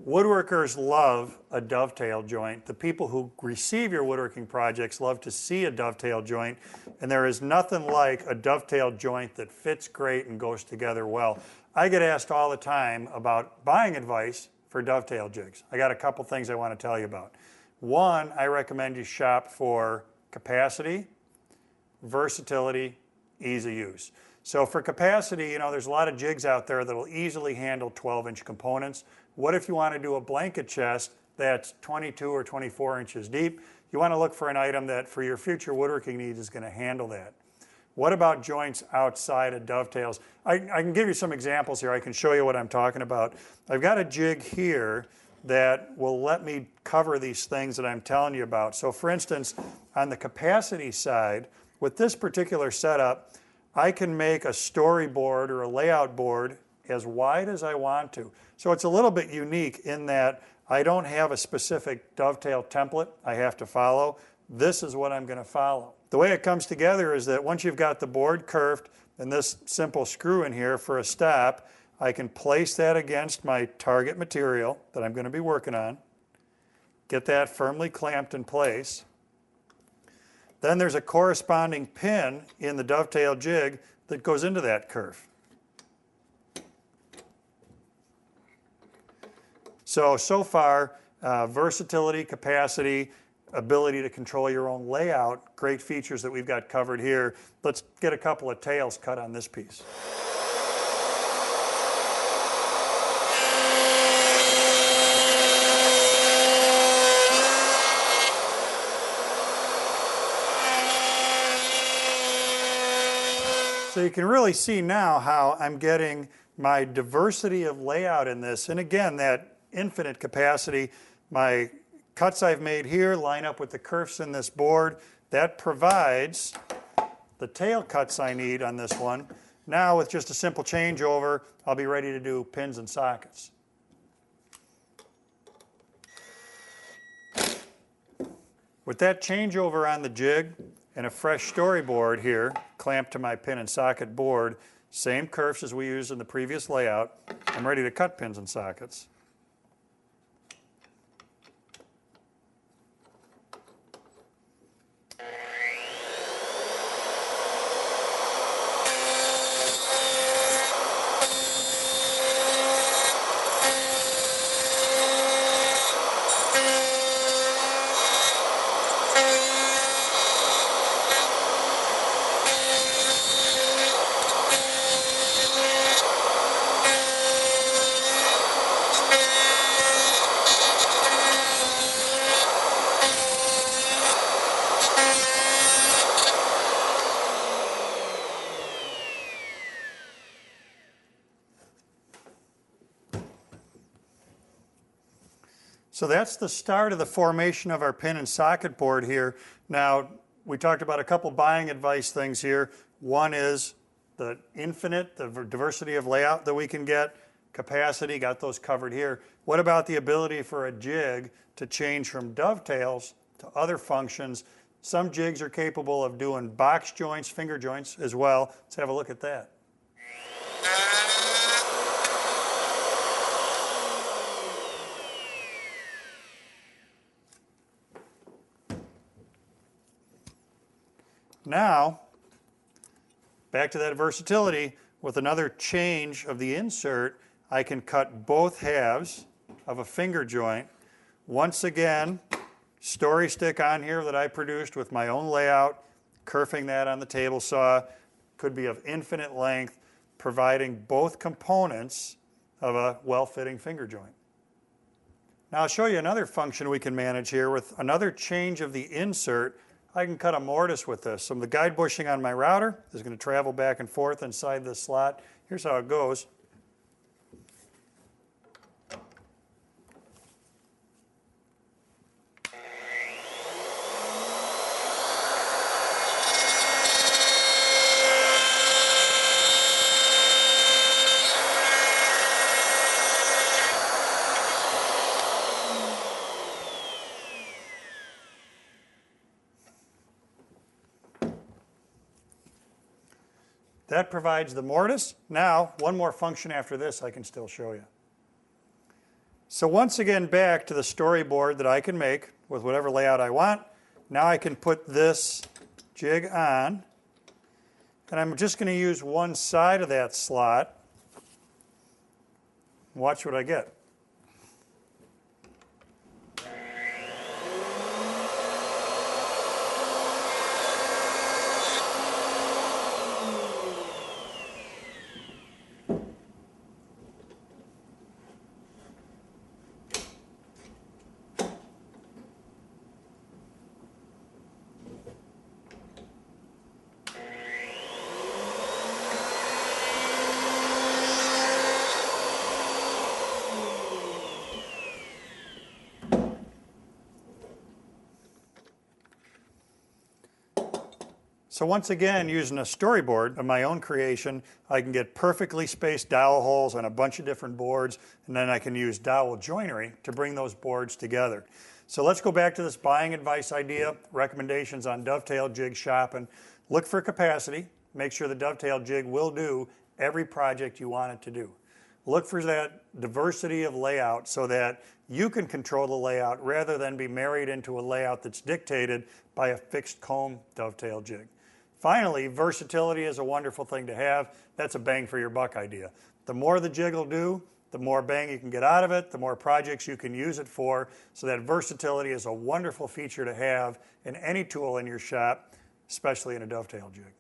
Woodworkers love a dovetail joint. The people who receive your woodworking projects love to see a dovetail joint, and there is nothing like a dovetail joint that fits great and goes together well. I get asked all the time about buying advice for dovetail jigs. I got a couple things I want to tell you about. One, I recommend you shop for capacity, versatility, ease of use. So for capacity, you know, there's a lot of jigs out there that will easily handle 12-inch components. What if you want to do a blanket chest that's 22 or 24 inches deep? You want to look for an item that for your future woodworking needs is going to handle that. What about joints outside of dovetails? I can give you some examples here. I can show you what I'm talking about. I've got a jig here that will let me cover these things that I'm telling you about. So for instance, on the capacity side, with this particular setup, I can make a storyboard or a layout board as wide as I want to. So it's a little bit unique in that I don't have a specific dovetail template I have to follow. This is what I'm going to follow. The way it comes together is that once you've got the board curved and this simple screw in here for a stop, I can place that against my target material that I'm going to be working on, get that firmly clamped in place. Then there's a corresponding pin in the dovetail jig that goes into that curve. So far, versatility, capacity, ability to control your own layout, great features that we've got covered here. Let's get a couple of tails cut on this piece. So you can really see now how I'm getting my diversity of layout in this. And again, that infinite capacity, my cuts I've made here line up with the kerfs in this board. That provides the tail cuts I need on this one. Now with just a simple changeover, I'll be ready to do pins and sockets. With that changeover on the jig and a fresh storyboard here, clamped to my pin and socket board, same kerfs as we used in the previous layout, I'm ready to cut pins and sockets. So that's the start of the formation of our pin and socket board here. Now, we talked about a couple buying advice things here. One is the infinite, the diversity of layout that we can get, capacity, got those covered here. What about the ability for a jig to change from dovetails to other functions? Some jigs are capable of doing box joints, finger joints as well. Let's have a look at that. Now, back to that versatility, with another change of the insert, I can cut both halves of a finger joint. Once again, story stick on here that I produced with my own layout, kerfing that on the table saw, could be of infinite length, providing both components of a well-fitting finger joint. Now I'll show you another function we can manage here with another change of the insert. I can cut a mortise with this. So the guide bushing on my router is going to travel back and forth inside this slot. Here's how it goes. That provides the mortise. Now, one more function after this I can still show you. So once again, back to the storyboard that I can make with whatever layout I want. Now I can put this jig on, and I'm just going to use one side of that slot. Watch what I get. So once again, using a storyboard of my own creation, I can get perfectly spaced dowel holes on a bunch of different boards, and then I can use dowel joinery to bring those boards together. So let's go back to this buying advice idea, recommendations on dovetail jig shopping. Look for capacity. Make sure the dovetail jig will do every project you want it to do. Look for that diversity of layout so that you can control the layout rather than be married into a layout that's dictated by a fixed comb dovetail jig. Finally, versatility is a wonderful thing to have. That's a bang for your buck idea. The more the jig will do, the more bang you can get out of it, the more projects you can use it for. So that versatility is a wonderful feature to have in any tool in your shop, especially in a dovetail jig.